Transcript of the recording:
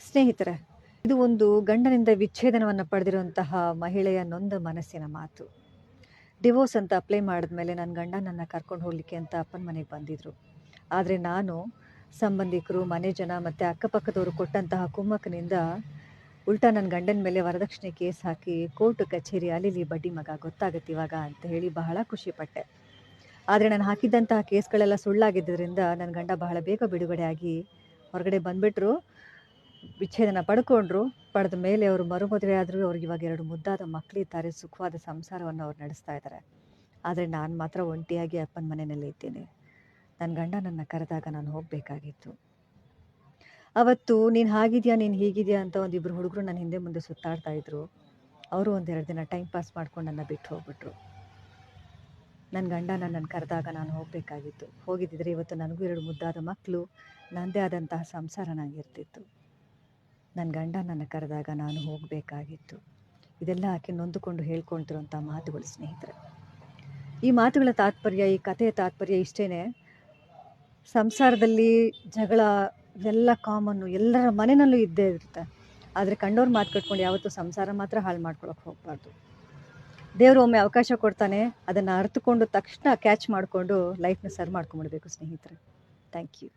ಸ್ನೇಹಿತರೆ, ಇದು ಒಂದು ಗಂಡನಿಂದ ವಿಚ್ಛೇದನವನ್ನು ಪಡೆದಿರುವಂತಹ ಮಹಿಳೆಯ ನೊಂದ ಮನಸ್ಸಿನ ಮಾತು. ಡಿವೋರ್ಸ್ ಅಂತ ಅಪ್ಲೈ ಮಾಡಿದ್ಮೇಲೆ ನನ್ನ ಗಂಡ ನನ್ನ ಕರ್ಕೊಂಡು ಹೋಗಲಿಕ್ಕೆ ಅಂತ ಅಪ್ಪನ ಮನೆಗೆ ಬಂದಿದ್ದರು. ಆದರೆ ನಾನು ಸಂಬಂಧಿಕರು, ಮನೆ ಜನ ಮತ್ತು ಅಕ್ಕಪಕ್ಕದವರು ಕೊಟ್ಟಂತಹ ಕುಮ್ಮಕ್ಕಿನಿಂದ ಉಲ್ಟಾ ನನ್ನ ಗಂಡನ ಮೇಲೆ ವರದಕ್ಷಿಣೆ ಕೇಸ್ ಹಾಕಿ ಕೋರ್ಟ್ ಕಚೇರಿ ಅಲಿಲಿ ಬಡ್ಡಿ ಮಗ ಗೊತ್ತಾಗುತ್ತೆ ಇವಾಗ ಅಂತ ಹೇಳಿ ಬಹಳ ಖುಷಿಪಟ್ಟೆ. ಆದರೆ ನಾನು ಹಾಕಿದ್ದಂತಹ ಕೇಸ್ಗಳೆಲ್ಲ ಸುಳ್ಳಾಗಿದ್ದರಿಂದ ನನ್ನ ಗಂಡ ಬಹಳ ಬೇಗ ಬಿಡುಗಡೆ ಆಗಿ ಹೊರಗಡೆ ಬಂದುಬಿಟ್ರು. ವಿಚ್ಛೇದನ ಪಡ್ಕೊಂಡ್ರು. ಪಡೆದ ಮೇಲೆ ಅವರು ಮರುಮದುವೆ ಆದರೂ ಅವ್ರಿಗೆ ಇವಾಗ 2 ಮುದ್ದಾದ ಮಕ್ಕಳಿದ್ದಾರೆ. ಸುಖವಾದ ಸಂಸಾರವನ್ನು ಅವ್ರು ನಡೆಸ್ತಾ ಇದ್ದಾರೆ. ಆದರೆ ನಾನು ಮಾತ್ರ ಒಂಟಿಯಾಗಿ ಅಪ್ಪನ ಮನೆಯಲ್ಲೇ ಇದ್ದೇನೆ. ನನ್ನ ಗಂಡ ನನ್ನ ಕರೆದಾಗ ನಾನು ಹೋಗಬೇಕಾಗಿತ್ತು. ಅವತ್ತು ನೀನು ಹಾಗಿದೆಯಾ, ನೀನು ಹೀಗಿದೆಯಾ ಅಂತ ಒಂದಿಬ್ಬರು ಹುಡುಗರು ನನ್ನ ಹಿಂದೆ ಮುಂದೆ ಸುತ್ತಾಡ್ತಾ ಇದ್ರು. ಅವರು 1-2 ದಿನ ಟೈಮ್ ಪಾಸ್ ಮಾಡ್ಕೊಂಡು ನನ್ನ ಬಿಟ್ಟು ಹೋಗ್ಬಿಟ್ರು. ನನ್ನ ಗಂಡ ನನ್ನನ್ನು ಕರೆದಾಗ ನಾನು ಹೋಗಬೇಕಾಗಿತ್ತು. ಹೋಗಿದ್ದಿದ್ರೆ ಇವತ್ತು ನನಗೂ 2 ಮುದ್ದಾದ ಮಕ್ಕಳು, ನನ್ನದೇ ಆದಂತಹ ಸಂಸಾರ ನನಗಿರ್ತಿತ್ತು. ನನ್ನ ಗಂಡ ನನ್ನ ಕರೆದಾಗ ನಾನು ಹೋಗಬೇಕಾಗಿತ್ತು. ಇದೆಲ್ಲ ಆಕೆ ನೊಂದುಕೊಂಡು ಹೇಳ್ಕೊಳ್ತಿರೋಂಥ ಮಾತುಗಳು ಸ್ನೇಹಿತರೆ. ಈ ಮಾತುಗಳ ತಾತ್ಪರ್ಯ, ಈ ಕಥೆಯ ತಾತ್ಪರ್ಯ ಇಷ್ಟೇ. ಸಂಸಾರದಲ್ಲಿ ಜಗಳ ಎಲ್ಲ ಕಾಮನ್ನು, ಎಲ್ಲರ ಮನೆಯಲ್ಲೂ ಇದ್ದೇ ಇರುತ್ತೆ. ಆದರೆ ಕಂಡವ್ರ ಮಾತು ಕಟ್ಕೊಂಡು ಯಾವತ್ತೂ ಸಂಸಾರ ಮಾತ್ರ ಹಾಳು ಮಾಡ್ಕೊಳಕ್ಕೆ ಹೋಗಬಾರ್ದು. ದೇವರು ಒಮ್ಮೆ ಅವಕಾಶ ಕೊಡ್ತಾನೆ, ಅದನ್ನು ಅರ್ಥಕೊಂಡು ತಕ್ಷಣ ಕ್ಯಾಚ್ ಮಾಡಿಕೊಂಡು ಲೈಫ್ನ ಸರಿ ಮಾಡ್ಕೊಂಬಿಡ್ಬೇಕು ಸ್ನೇಹಿತರೆ. Thank you.